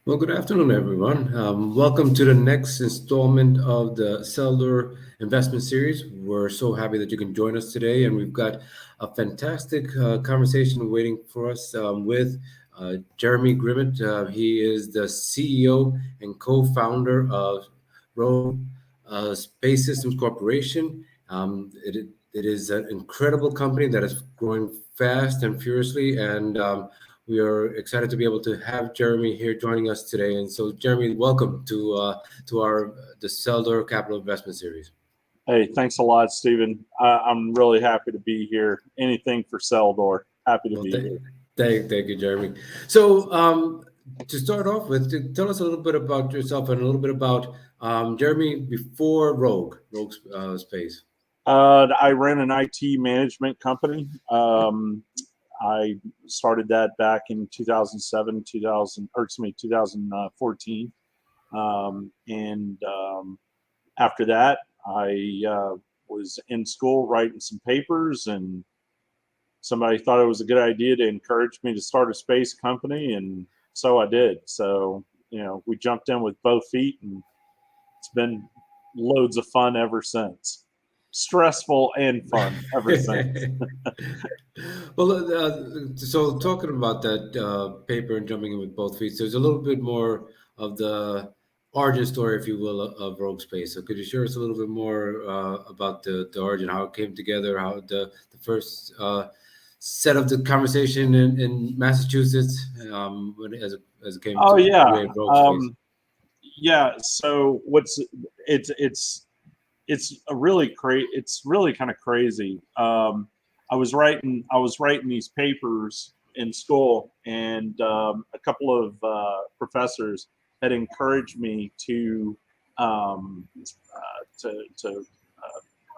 Well, good afternoon, everyone. Welcome to the next installment of the Seldor investment series. We're so happy that you can join us today, and we've got a fantastic conversation waiting for us with Jeremy Grimmett. He is the CEO and co-founder of Rogue Space Systems Corporation. It is an incredible company that is growing fast and furiously, and we are excited to be able to have Jeremy here joining us today. And so, Jeremy, welcome to our the Seldor Capital Investment Series. Hey, thanks a lot, Stephen. I'm really happy to be here. Anything for Seldor. Happy to Well, be here. thank you, Jeremy. So, to start off with, tell us a little bit about yourself and a little bit about Jeremy before Rogue Space. I ran an IT management company. I started that back in 2007, 2000, or excuse me, 2014. And after that, I was in school writing some papers, and somebody thought it was a good idea to encourage me to start a space company, and so I did. So, we jumped in with both feet, and it's been loads of fun ever since. Stressful and fun ever since. Well, so talking about that paper and jumping in with both feet, there's a little bit more of the origin story, if you will, of Rogue Space. So could you share us a little bit more about the origin, how it came together, how the first set of the conversation in Massachusetts as it came Oh to yeah, create Rogue Space? yeah. So it's really kind of crazy. I was writing these papers in school, and a couple of professors had encouraged me um, to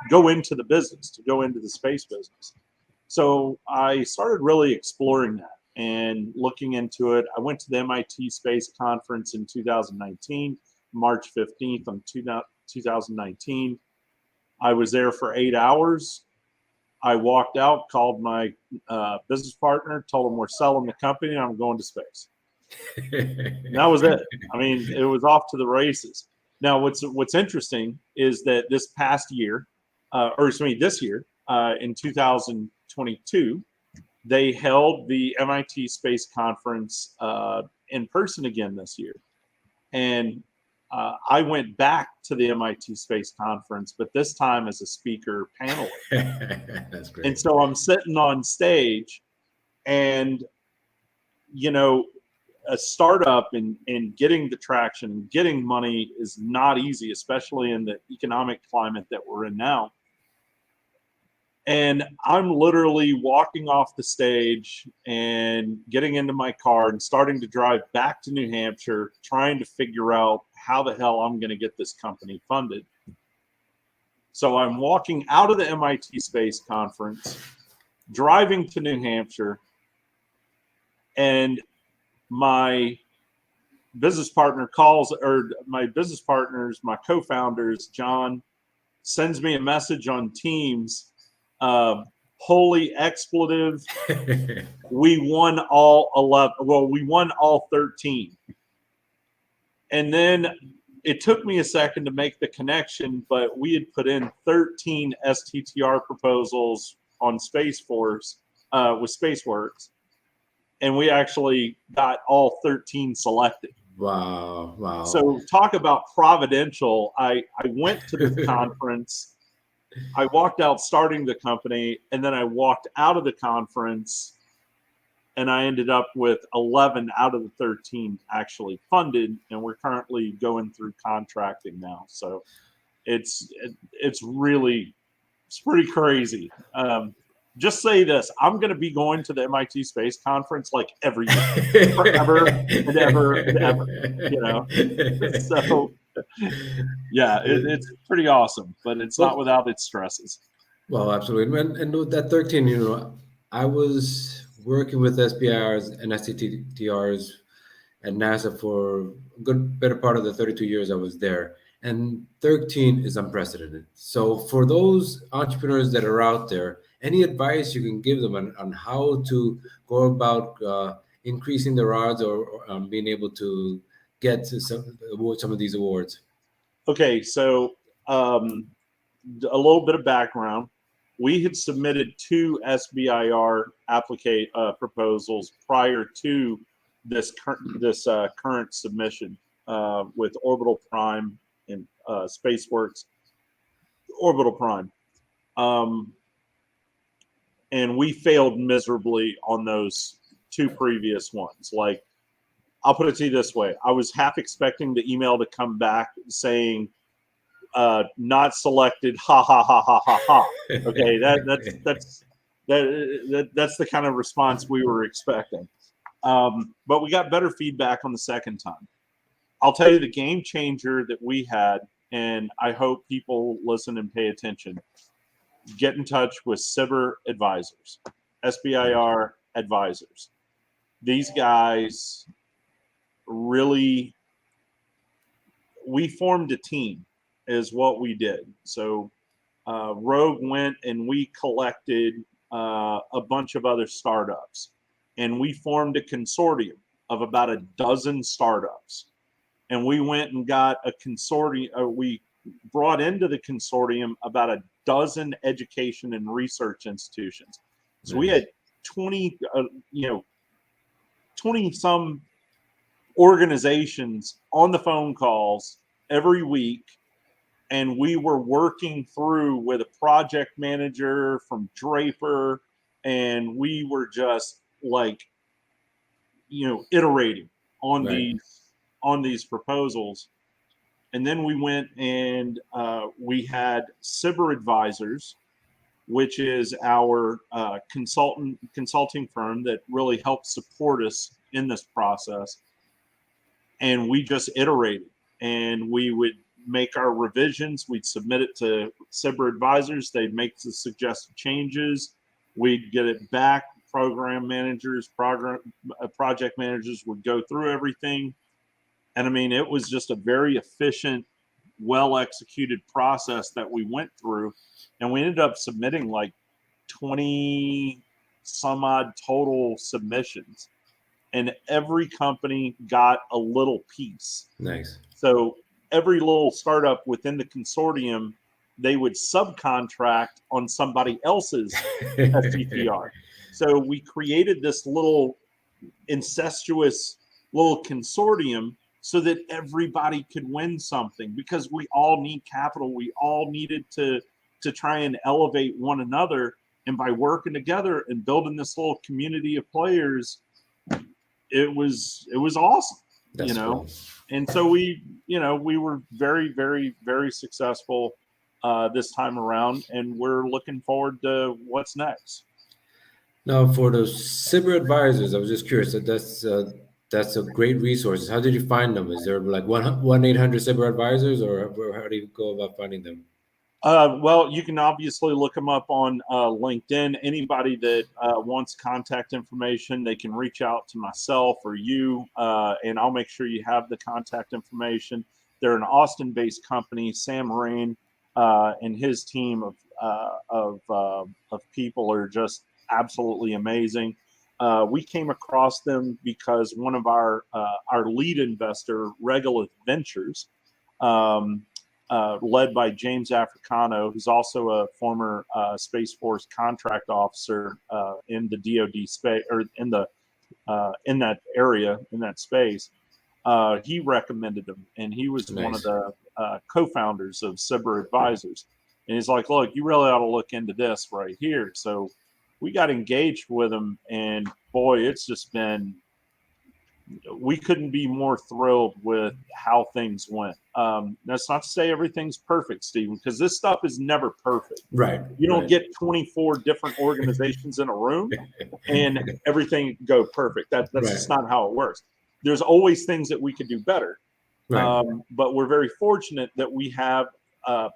go into the business, to go into the space business. So I started really exploring that and looking into it. I went to the MIT Space Conference in 2019, March 15th on 2019. I was there for 8 hours. I walked out, called my business partner, told him we're selling the company and I'm going to space. And that was it. I mean, it was off to the races. Now, what's interesting is that this past year, or excuse me, this year, in 2022, they held the MIT Space Conference in person again this year. And I went back to the MIT Space Conference, but this time as a speaker panelist. That's And great. so I'm sitting on stage, and, you know, a startup and getting the traction and getting money is not easy, especially in the economic climate that we're in now. And I'm literally walking off the stage and getting into my car and starting to drive back to New Hampshire, trying to figure out how the hell I'm going to get this company funded. So I'm walking out of the MIT Space Conference, driving to New Hampshire, and my business partner calls, or my business partners, my co-founders, John, sends me a message on Teams. Holy expletive, we won all 11. Well, we won all 13. And then it took me a second to make the connection, but we had put in 13 STTR proposals on Space Force with SpaceWorks, and we actually got all 13 selected. Wow, wow. So talk about providential. I went to the conference. I walked out starting the company, and then I walked out of the conference, and I ended up with 11 out of the 13 actually funded, and we're currently going through contracting now. So it's pretty crazy. Just say this: I'm going to be going to the MIT Space Conference like every year, forever and ever and ever. You know, so yeah, it's pretty awesome, but it's not Well, without its stresses. well, absolutely. And with that 13, I was working with SBIRs and STTRs at NASA for a good better part of the 32 years I was there. And 13 is unprecedented. So for those entrepreneurs that are out there, any advice you can give them on how to go about increasing their odds or being able to get to some of these awards? Okay, so a little bit of background. We had submitted 2 SBIR proposals prior to this current submission with Orbital Prime and SpaceWorks Orbital Prime. And we failed miserably on those 2 previous ones. Like, I'll put it to you this way. I was half expecting the email to come back saying, not selected, ha ha ha ha ha ha. Okay, that's the kind of response we were expecting. But we got better feedback on the second time. I'll tell you the game changer that we had, and I hope people listen and pay attention. Get in touch with SBIR advisors, SBIR advisors. These guys really, we formed a team is what we did. So Rogue went and we collected a bunch of other startups, and we formed a consortium of about a dozen startups. And we went and got a consortium. We brought into the consortium about a dozen education and research institutions. So we had 20, 20 some organizations on the phone calls every week. And we were working through with a project manager from Draper, and we were just like, iterating on these proposals. And then we went and we had SBIR Advisors, which is our consulting firm that really helped support us in this process. And we just iterated, and we would make our revisions. We'd submit it to SBIR Advisors. They'd make the suggested changes. We'd get it back. Program managers, project managers would go through everything. And I mean, it was just a very efficient, well-executed process that we went through. And we ended up submitting like 20 some odd total submissions. And every company got a little piece. Nice. So every little startup within the consortium, they would subcontract on somebody else's SCPR. So we created this little incestuous little consortium so that everybody could win something, because we all need capital. We all needed to try and elevate one another. And by working together and building this little community of players, it was awesome. That's cool. And so we were very, very, very successful this time around, and we're looking forward to what's next. Now, for those SBIR advisors, I was just curious. That's a great resource. How did you find them? Is there like 1-800 SBIR advisors, or how do you go about finding them? Well, you can obviously look them up on LinkedIn. Anybody that wants contact information, they can reach out to myself or you, and I'll make sure you have the contact information. They're an Austin-based company. Sam Rain and his team of people are just absolutely amazing. We came across them because one of our lead investor, Regolith Ventures, led by James Africano, who's also a former Space Force contract officer in the DoD space, or in that area, in that space. He recommended them, and he was one of the co-founders of SBIR Advisors. And he's like, "Look, you really ought to look into this right here." So we got engaged with him, and boy, it's just been. We couldn't be more thrilled with how things went. That's not to say everything's perfect, Stephen, because this stuff is never perfect. Right. You don't get 24 different organizations in a room and everything go perfect. That's just not how it works. There's always things that we could do better. Right. But we're very fortunate that we have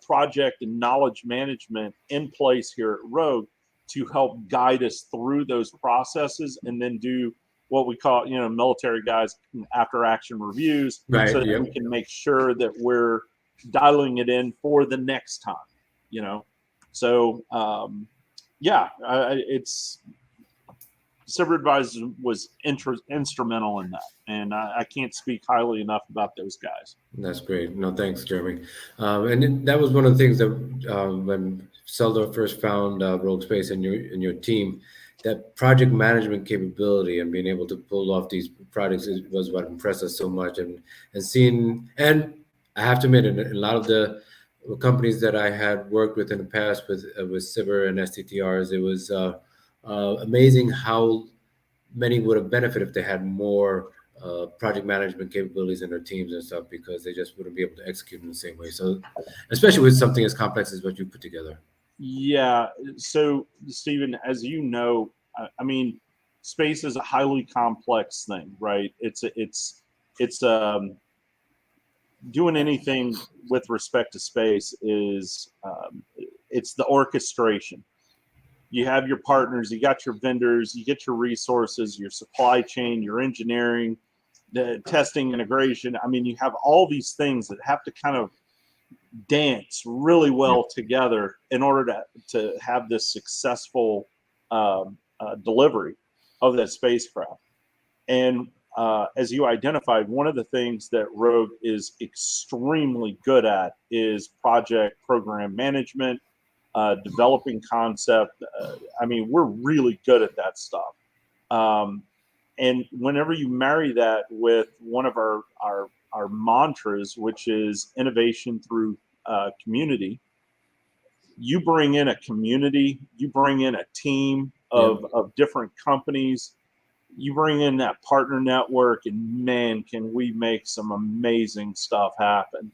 project and knowledge management in place here at Rogue to help guide us through those processes, and then do what we call, military guys, after action reviews, so that we can make sure that we're dialing it in for the next time, So, it's Cyber Advisors was instrumental in that, and I can't speak highly enough about those guys. That's great. No, thanks, Jeremy. That was one of the things that when Seldor first found Rogue Space and your team, that project management capability and being able to pull off these projects was what impressed us so much. And seeing, and I have to admit, in a lot of the companies that I had worked with in the past with Cyber and STTRs, it was amazing how many would have benefited if they had more project management capabilities in their teams and stuff, because they just wouldn't be able to execute in the same way. So, especially with something as complex as what you put together. Yeah. So, Stephen, as you know, I mean, space is a highly complex thing, right? It's doing anything with respect to space is it's the orchestration. You have your partners, you got your vendors, you get your resources, your supply chain, your engineering, the testing, integration. I mean, you have all these things that have to kind of dance really well together in order to have this successful delivery of that spacecraft. And as you identified, one of the things that Rogue is extremely good at is project program management, developing concept. I mean, we're really good at that stuff. And whenever you marry that with one of our mantras, which is innovation through community, you bring in a community, you bring in a team of different companies, you bring in that partner network, and man, can we make some amazing stuff happen.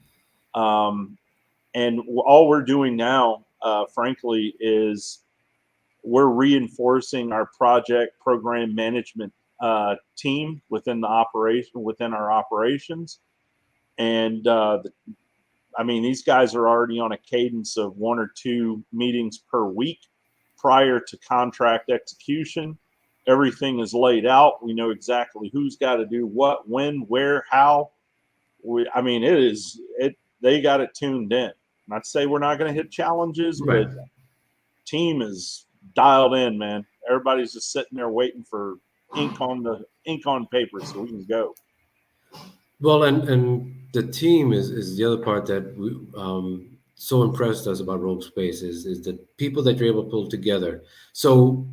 And all we're doing now, frankly, is we're reinforcing our project program management team within our operations. And I mean, these guys are already on a cadence of 1 or 2 meetings per week prior to contract execution. Everything is laid out. We know exactly who's got to do what, when, where, how. I mean, they got it tuned in. Not to say we're not going to hit challenges, Right. but team is dialed in, man. Everybody's just sitting there waiting for ink on paper so we can go. Well, and the team is the other part that so impressed us about Rogue Space is the people that you're able to pull together. So,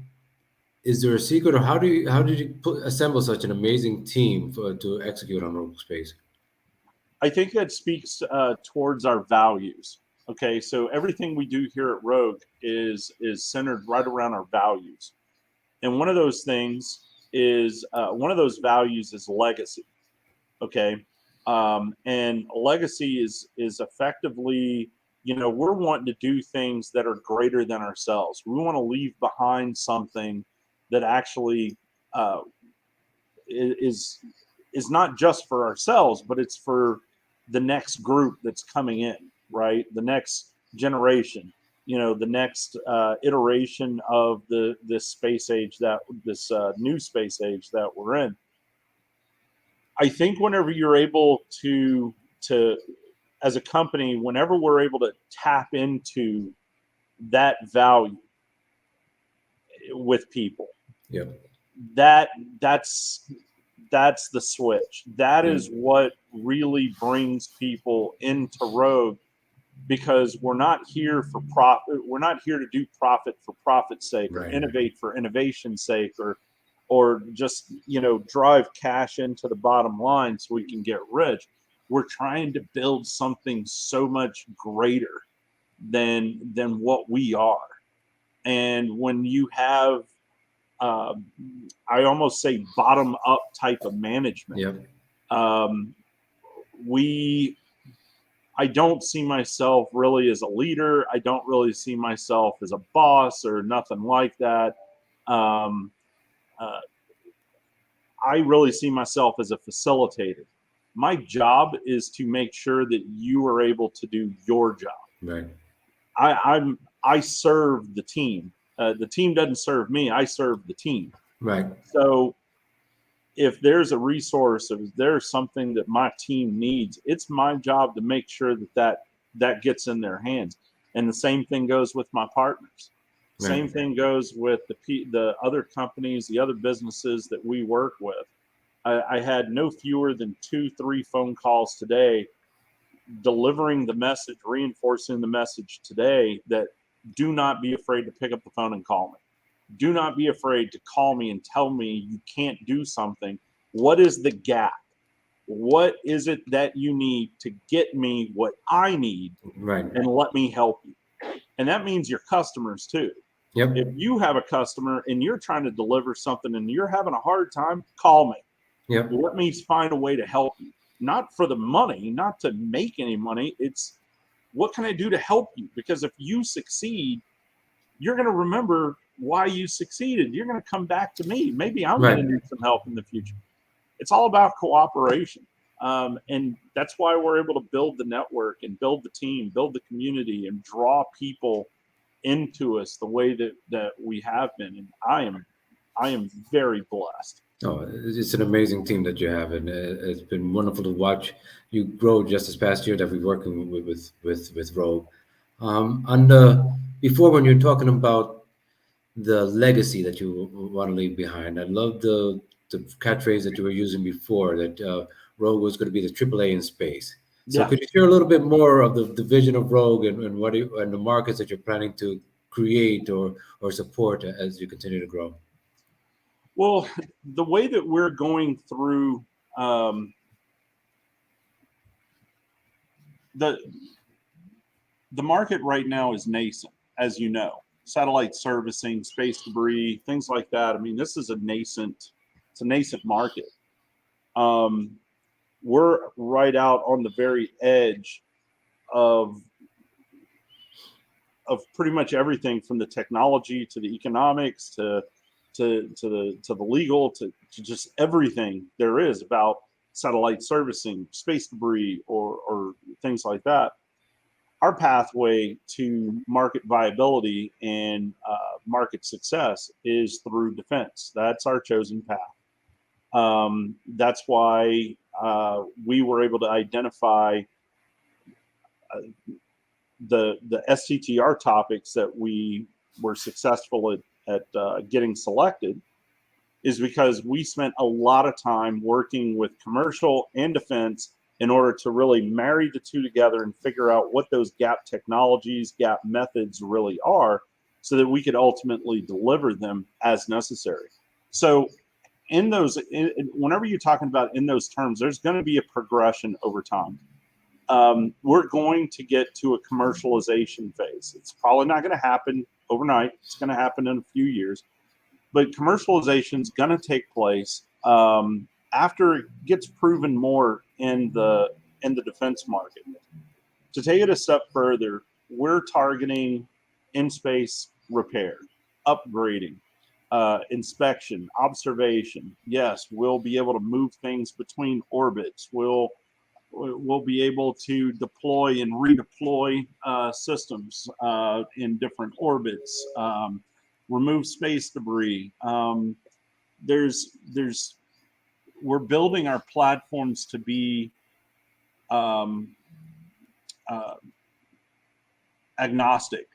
is there a secret, or how did you assemble such an amazing team to execute on Rogue Space? I think that speaks towards our values. Okay, so everything we do here at Rogue is centered right around our values, and one of those values is legacy. Okay, and legacy is effectively, we're wanting to do things that are greater than ourselves. We want to leave behind something that actually is not just for ourselves, but it's for the next group that's coming in, right? The next generation, the next iteration of this space age this new space age that we're in. I think whenever you're able to as a company, whenever we're able to tap into that value with people, Yeah. that's the switch. That Yeah. is what really brings people into Rogue, because we're not here for profit. We're not here to do profit for profit's sake, or Right. innovate for innovation's sake, or just drive cash into the bottom line so we can get rich. We're trying to build something so much greater than what we are. And when you have I almost say bottom up type of management. Yeah. I don't see myself really as a leader. I don't really see myself as a boss or nothing like that. I really see myself as a facilitator. My job is to make sure that you are able to do your job. Right. I serve the team. The team doesn't serve me. I serve the team. Right. So if there's a resource, if there's something that my team needs, it's my job to make sure that gets in their hands. And the same thing goes with my partners. Same Right. thing goes with the other companies, the other businesses that we work with. I had no fewer than 2-3 phone calls today, delivering the message, reinforcing the message today that do not be afraid to pick up the phone and call me. Do not be afraid to call me and tell me you can't do something. What is the gap? What is it that you need to get me what I need, Right. and let me help you? And that means your customers too. If Yep. you have a customer and you're trying to deliver something and you're having a hard time, call me. Yep. Let me find a way to help you. Not for the money, not to make any money. It's what can I do to help you? Because if you succeed, you're going to remember why you succeeded. You're going to come back to me. Maybe I'm going Right. to need some help in the future. It's all about cooperation. And that's why we're able to build the network and build the team, build the community, and draw people into us the way that we have been. And I am very blessed. Oh, it's an amazing team that you have, and it's been wonderful to watch you grow just this past year that we're working with Rogue. On the before when you're talking about the legacy that you want to leave behind, I love the catchphrase that you were using before that Rogue was going to be the AAA in space. So Yeah. could you share a little bit more of the vision of Rogue and and the markets that you're planning to create or support as you continue to grow? Well, the way that we're going through um, the the market right now is nascent, as you know. Satellite servicing, space debris, things like that. I mean, this is it's a nascent market. Um, we're right out on the very edge of pretty much everything from the technology to the economics to the legal to just everything there is about satellite servicing, space debris, or things like that. Our pathway to market viability and market success is through defense. That's our chosen path. That's why we were able to identify uh, the STTR topics that we were successful at getting selected, is because we spent a lot of time working with commercial and defense in order to really marry the two together and figure out what those gap technologies, gap methods really are, so that we could ultimately deliver them as necessary. So whenever you're talking about in those terms, there's going to be a progression over time. We're going to get to a commercialization phase. It's probably not going to happen overnight. It's going to happen in a few years, but commercialization is going to take place after it gets proven more in the defense market. To take it a step further, we're targeting in-space repair, upgrading, inspection, observation. Yes, we'll be able to move things between orbits. We'll be able to deploy and redeploy systems in different orbits, remove space debris. There's We're building our platforms to be um, uh, agnostic.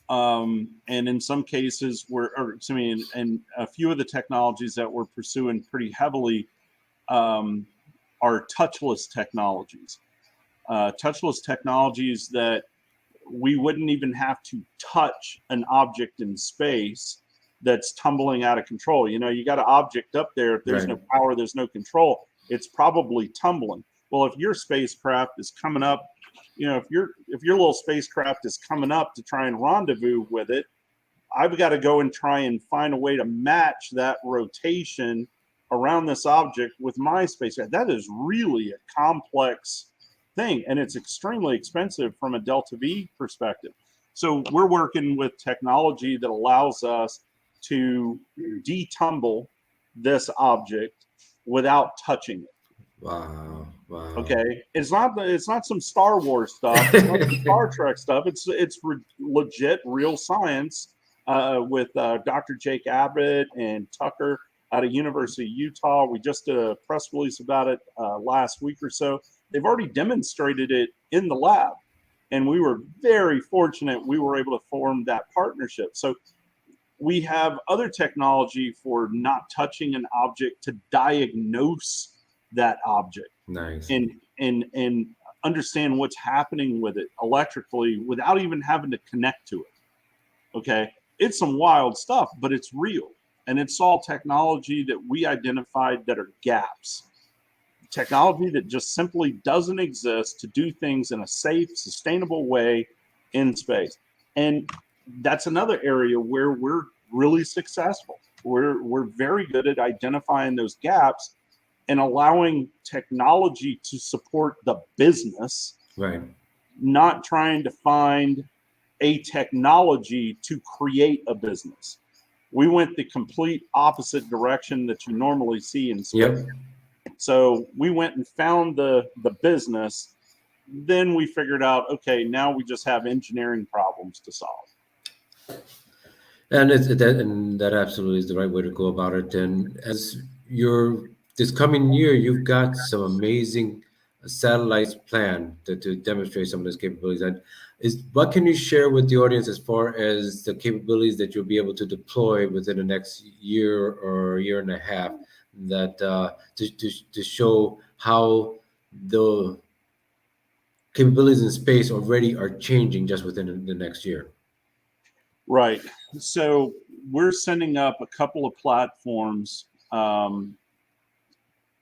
And in some cases, and a few of the technologies that we're pursuing pretty heavily um, are touchless technologies. Touchless technologies that we wouldn't even have to touch an object in space that's tumbling out of control. You know, you got an object up there. If there's Right. no power, there's no control. It's probably tumbling. Well, if your spacecraft is coming up, if your little spacecraft is coming up to try and rendezvous with it, I've got to go and try and find a way to match that rotation around this object with my spacecraft. That is really a complex thing, and it's extremely expensive from a Delta V perspective. So we're working with technology that allows us to detumble this object without touching it. Wow. Wow. Okay, it's not some Star Wars stuff. It's not some Star Trek stuff. It's legit, real science with Dr. Jake Abbott and Tucker out of University of Utah. We just did a press release about it last week or so. They've already demonstrated it in the lab. And we were very fortunate we were able to form that partnership. So we have other technology for not touching an object to diagnose that object Nice. and understand what's happening with it electrically without even having to connect to it. Okay. It's some wild stuff, but it's real. And it's all technology that we identified that are gaps. Technology that just simply doesn't exist to do things in a safe, sustainable way in space. And that's another area where we're really successful. We're very good at identifying those gaps and allowing technology to support the business, Right. not trying to find a technology to create a business. We went the complete opposite direction that you normally see in space. Yep. So we went and found the business. Then we figured out, okay, now we just have engineering problems to solve. And that absolutely is the right way to go about it. And as you're this coming year, you've got some amazing satellites planned to demonstrate some of those capabilities. And is what can you share with the audience as far as the capabilities that you'll be able to deploy within the next year or year and a half that to show how the capabilities in space already are changing just within the next year? Right. So we're sending up a couple of platforms.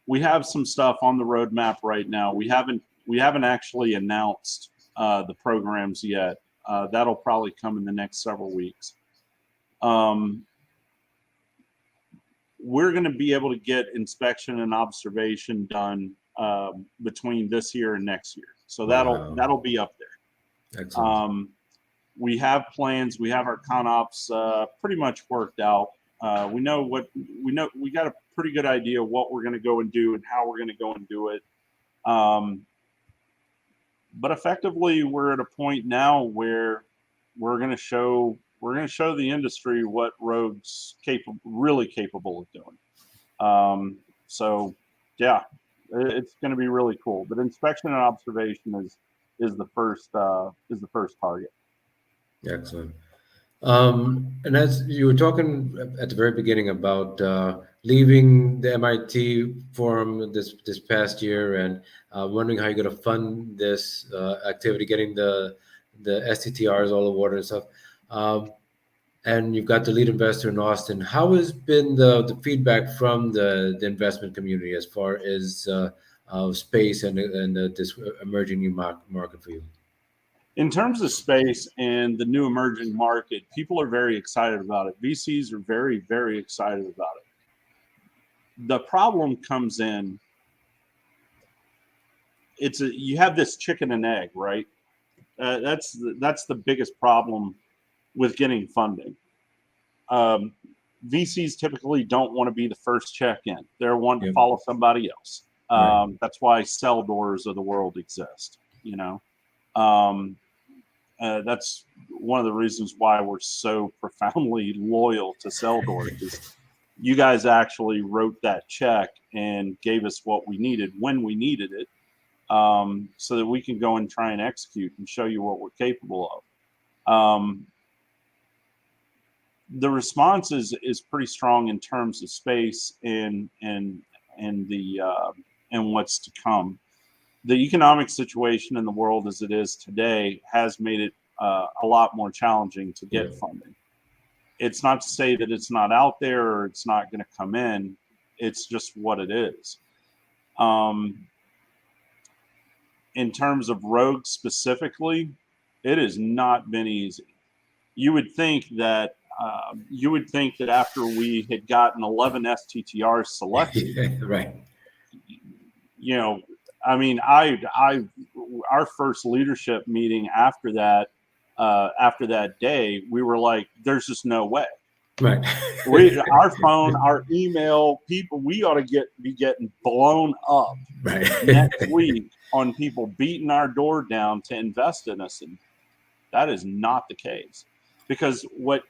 We have some stuff on the roadmap right now. We haven't actually announced the programs yet. That'll probably come in the next several weeks. We're going to be able to get inspection and observation done between this year and next year. So Wow. that'll be up there. Excellent. We have plans. We have our ConOps pretty much worked out. We know. We got a pretty good idea of what we're going to go and do and how we're going to go and do it. But effectively, we're at a point now where we're going to show the industry what Rogue's really capable of doing. So yeah, it's going to be really cool. But inspection and observation is the first target. Excellent. And as you were talking at the very beginning about leaving the MIT forum this past year, and wondering how you're going to fund this activity, getting the STTRs all awarded and stuff, and you've got the lead investor in Austin. How has been the feedback from the investment community as far as space and this emerging new market for you? In terms of space and the new emerging market, people are very excited about it. VCs are very, very excited about it. The problem comes in, you have this chicken and egg, right? That's the biggest problem with getting funding. VCs typically don't want to be the first check in. They're wanting to follow somebody else. Right. That's why Seldors of the world exist, you know. That's one of the reasons why we're so profoundly loyal to Seldor, because you guys actually wrote that check and gave us what we needed when we needed it, so that we can go and try and execute and show you what we're capable of. The response is pretty strong in terms of space and what's to come. The economic situation in the world as it is today has made it a lot more challenging to get funding. It's not to say that it's not out there or it's not going to come in. It's just what it is. In terms of Rogue specifically, it has not been easy. You would think that after we had gotten 11 STTRs selected, Right. You know, I mean, our first leadership meeting after that day, we were like, "There's just no way." Right. Our phone, our email, people, we ought to be getting blown up Right. next week on people beating our door down to invest in us, and that is not the case. Because what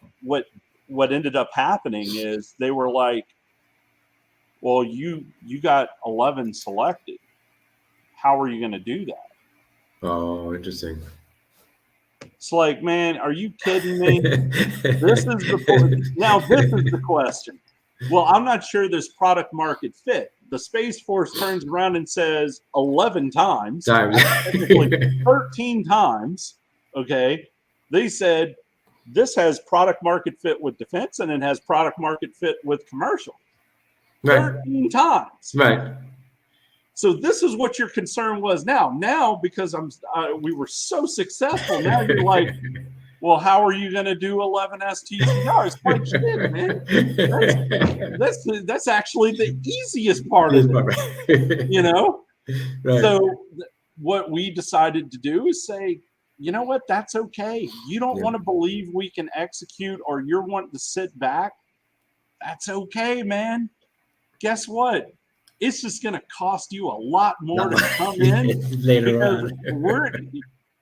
ended up happening is they were like, "Well, you got 11 selected. How are you going to do that?" Oh, interesting. It's like, man, are you kidding me? This is now this is the question. Well, I'm not sure there's product market fit. The Space Force turns around and says 11 times, Times. technically 13 times. Okay. They said this has product market fit with defense and it has product market fit with commercial. Right. 13 times. Right. So this is what your concern was. Now because we were so successful. Now you're like, well, how are you going to do 11 STCRs? It's like, shit, man. That's actually the easiest part of it, you know? Right. So what we decided to do is say, you know what? That's okay. You don't want to believe we can execute or you're wanting to sit back. That's okay, man. Guess what? It's just going to cost you a lot more to come in later because on.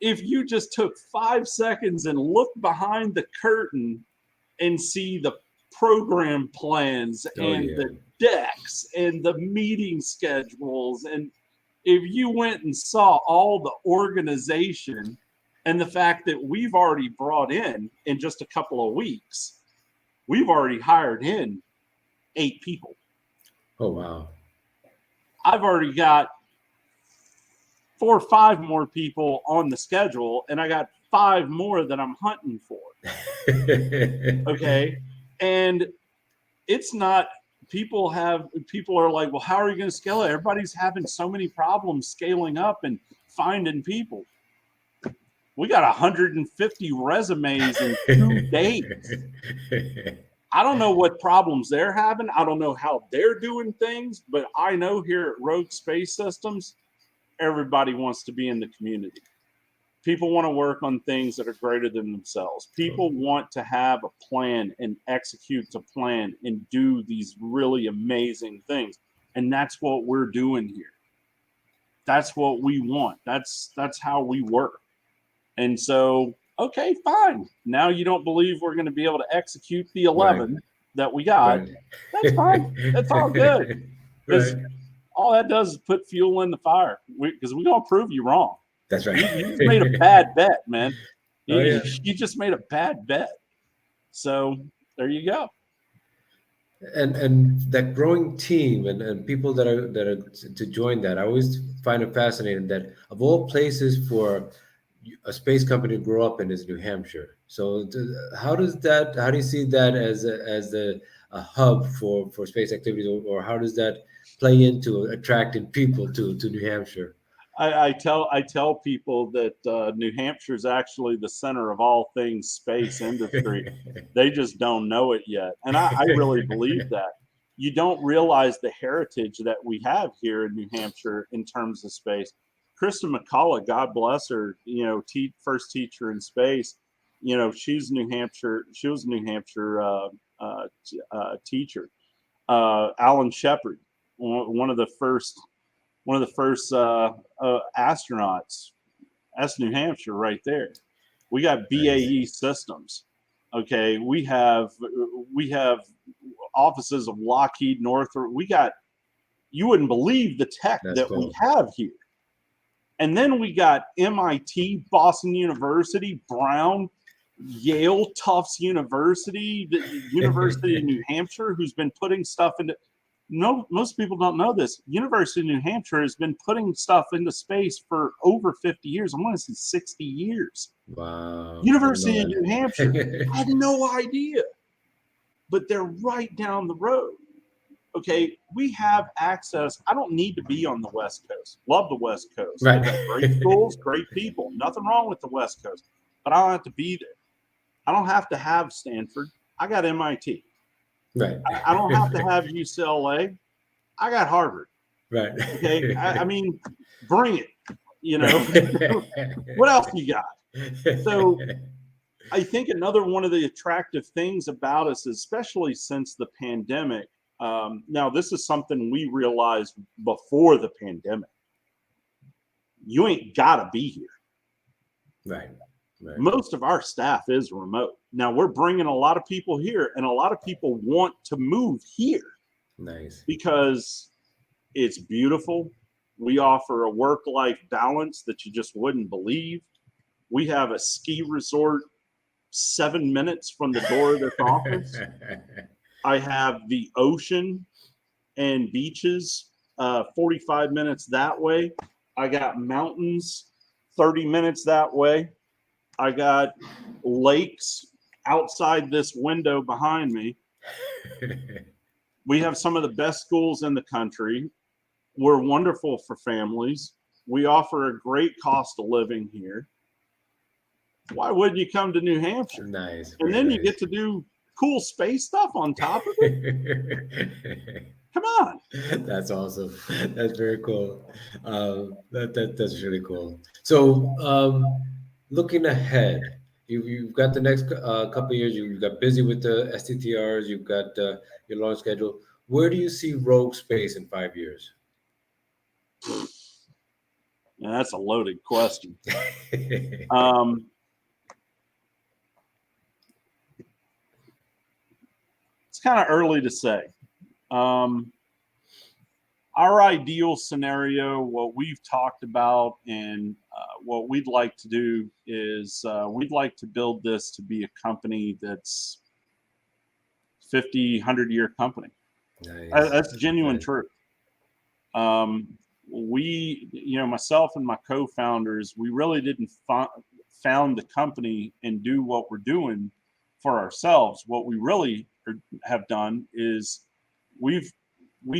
if you just took 5 seconds and looked behind the curtain and see the program plans and the decks and the meeting schedules, and if you went and saw all the organization and the fact that we've already brought in just a couple of weeks, we've already hired in 8 people. Oh, wow. I've already got 4 or 5 more people on the schedule, and I got 5 more that I'm hunting for. Okay. And it's not, people are like, well, how are you going to scale it? Everybody's having so many problems scaling up and finding people. We got 150 resumes in 2 days. I don't know what problems they're having. I don't know how they're doing things, but I know here at Rogue Space Systems, everybody wants to be in the community. People want to work on things that are greater than themselves. People want to have a plan and execute the plan and do these really amazing things. And that's what we're doing here. That's what we want. That's how we work. And so, okay, fine. Now you don't believe we're going to be able to execute the 11 that we got. Right. That's fine. That's all good. Because all that does is put fuel in the fire. Because we're going to prove you wrong. That's right. You just made a bad bet, man. You just made a bad bet. So there you go. And that growing team and people that are to join that, I always find it fascinating that of all places for a space company to grow up in is New Hampshire. So how do you see that as a hub for space activities, or how does that play into attracting people to New Hampshire? I tell people that New Hampshire is actually the center of all things space industry. They just don't know it yet, and I really believe that. You don't realize the heritage that we have here in New Hampshire in terms of space. Krista McCullough, God bless her, first teacher in space. She's New Hampshire. She was a New Hampshire teacher. Alan Shepard, one of the first astronauts. That's New Hampshire right there. We got BAE Systems. Okay, we have offices of Lockheed, Northrop. You wouldn't believe the tech we have here. And then we got MIT, Boston University, Brown, Yale, Tufts University, the University of New Hampshire, who's been putting stuff into. No, most people don't know this. University of New Hampshire has been putting stuff into space for over 50 years. I want to say 60 years. Wow. University of New Hampshire. I had no idea. But they're right down the road. Okay, we have access. I don't need to be on the West Coast. Love the West Coast. Right. They got great schools, great people. Nothing wrong with the West Coast. But I don't have to be there. I don't have to have Stanford. I got MIT. Right. I don't have to have UCLA. I got Harvard. Right. Okay. I mean, bring it. What else you got? So I think another one of the attractive things about us, especially since the pandemic, now this is something we realized before the pandemic. You ain't got to be here. Right. Right. Most of our staff is remote. Now we're bringing a lot of people here, and a lot of people want to move here. Nice. Because it's beautiful. We offer a work-life balance that you just wouldn't believe. We have a ski resort 7 minutes from the door of this office. I have the ocean and beaches 45 minutes that way. I got mountains 30 minutes that way. I got lakes outside this window behind me. We have some of the best schools in the country. We're wonderful for families. We offer a great cost of living here. Why wouldn't you come to New Hampshire? Nice. And then you get to do cool space stuff on top of it. Come on. That's awesome. That's very cool. That's really cool. So, looking ahead, you've got the next couple of years. You've got busy with the STTRs. You've got your launch schedule. Where do you see Rogue Space in 5 years? Yeah, that's a loaded question. It's kind of early to say. Our ideal scenario, what we've talked about and what we'd like to do is we'd like to build this to be a company that's 50, 100-year company. Nice. That's genuine Nice. truth. Myself and my co-founders, we really didn't found the company and do what we're doing for ourselves. What we really have done is we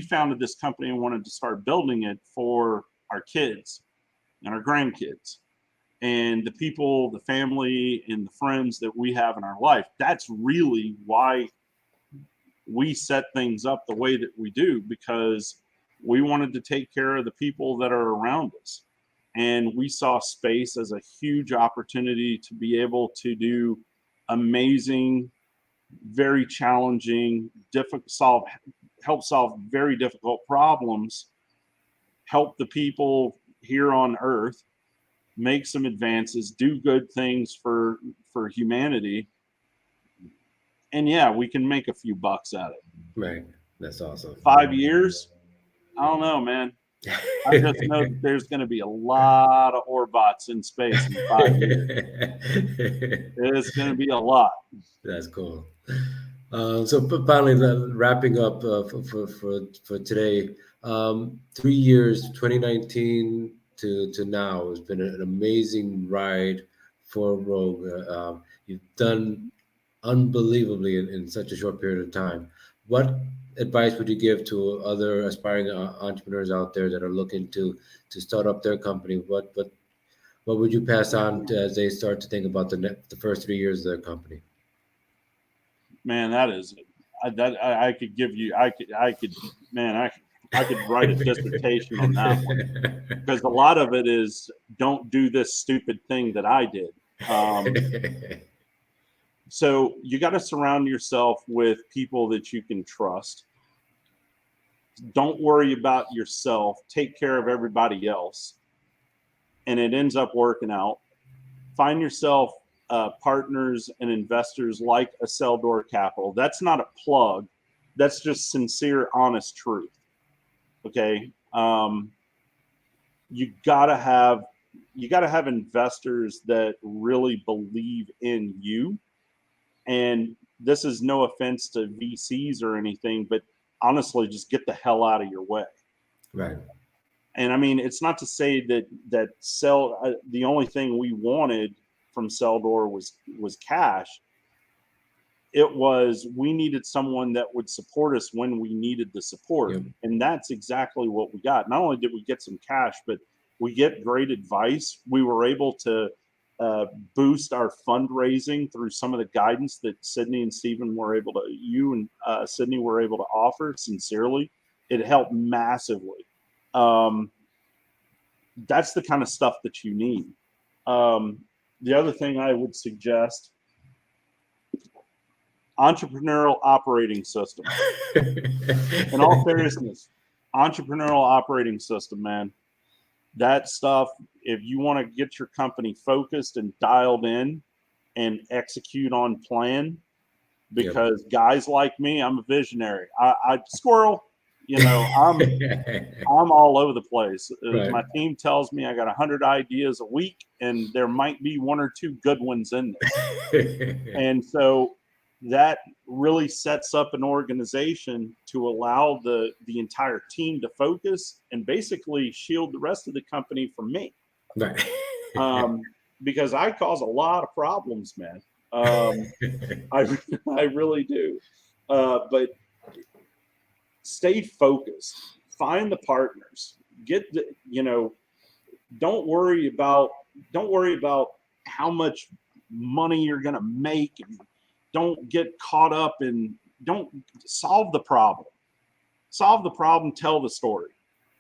founded this company and wanted to start building it for our kids and our grandkids and the people, the family, and the friends that we have in our life. That's really why we set things up the way that we do, because we wanted to take care of the people that are around us. And we saw space as a huge opportunity to be able to do amazing, very challenging, help solve very difficult problems, help the people here on Earth, make some advances, do good things for humanity. And yeah, we can make a few bucks at it. Right. That's awesome. 5 years? I don't know, man. I just know that there's going to be a lot of Orbots in space in 5 years. It's going to be a lot. That's cool. So finally, wrapping up for today, 3 years, 2019 to now, has been an amazing ride for Rogue. You've done unbelievably in such a short period of time. What advice would you give to other aspiring entrepreneurs out there that are looking to start up their company? What would you pass on as they start to think about the first 3 years of their company? Man, that is I could give you I could write a dissertation on that one, because a lot of it is don't do this stupid thing that I did. So you got to surround yourself with people that you can trust. Don't worry about yourself. Take care of everybody else. And it ends up working out. Find yourself partners and investors like a Seldor Capital. That's not a plug. That's just sincere, honest truth. Okay. You gotta have investors that really believe in you. And this is no offense to VCs or anything, but honestly, just get the hell out of your way. Right. And I mean, it's not to say that the only thing we wanted from Seldor was cash. It was, we needed someone that would support us when we needed the support. Yep. And that's exactly what we got. Not only did we get some cash, but we get great advice. We were able to boost our fundraising through some of the guidance that Sydney and Stephen were able to, Sydney were able to offer sincerely. It helped massively. That's the kind of stuff that you need. The other thing I would suggest, entrepreneurial operating system. In all seriousness, entrepreneurial operating system, man. That stuff, if you want to get your company focused and dialed in and execute on plan, because guys like me, I'm a visionary. I squirrel, I'm all over the place. Right. My team tells me I got 100 ideas a week, and there might be one or two good ones in there. And so that really sets up an organization to allow the entire team to focus and basically shield the rest of the company from me. Right. Um, because I cause a lot of problems, man. I I really do. But stay focused. Find the partners. Get the don't worry about don't worry about how much money you're going to make, and don't get caught up in don't solve the problem. Solve the problem, tell the story.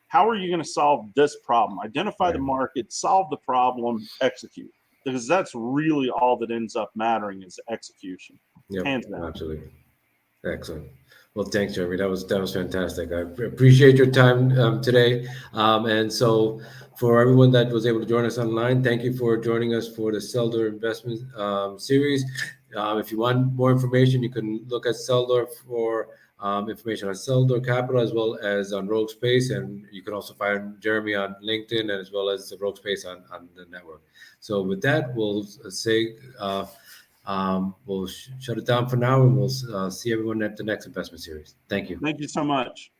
How are you going to solve this problem? Identify the Right. market, solve the problem, execute. Because that's really all that ends up mattering is execution. Yep. Hands down. Absolutely. Excellent. Well, thanks, Jeremy. That was fantastic. I appreciate your time today. And so, for everyone that was able to join us online, thank you for joining us for the Seldor Investment Series. If you want more information, you can look at Seldor for information on Seldor Capital as well as on Rogue Space, and you can also find Jeremy on LinkedIn and as well as the Rogue Space on the network. So, with that, we'll say. We'll shut it down for now, and we'll see everyone at the next investment series. Thank you. Thank you so much.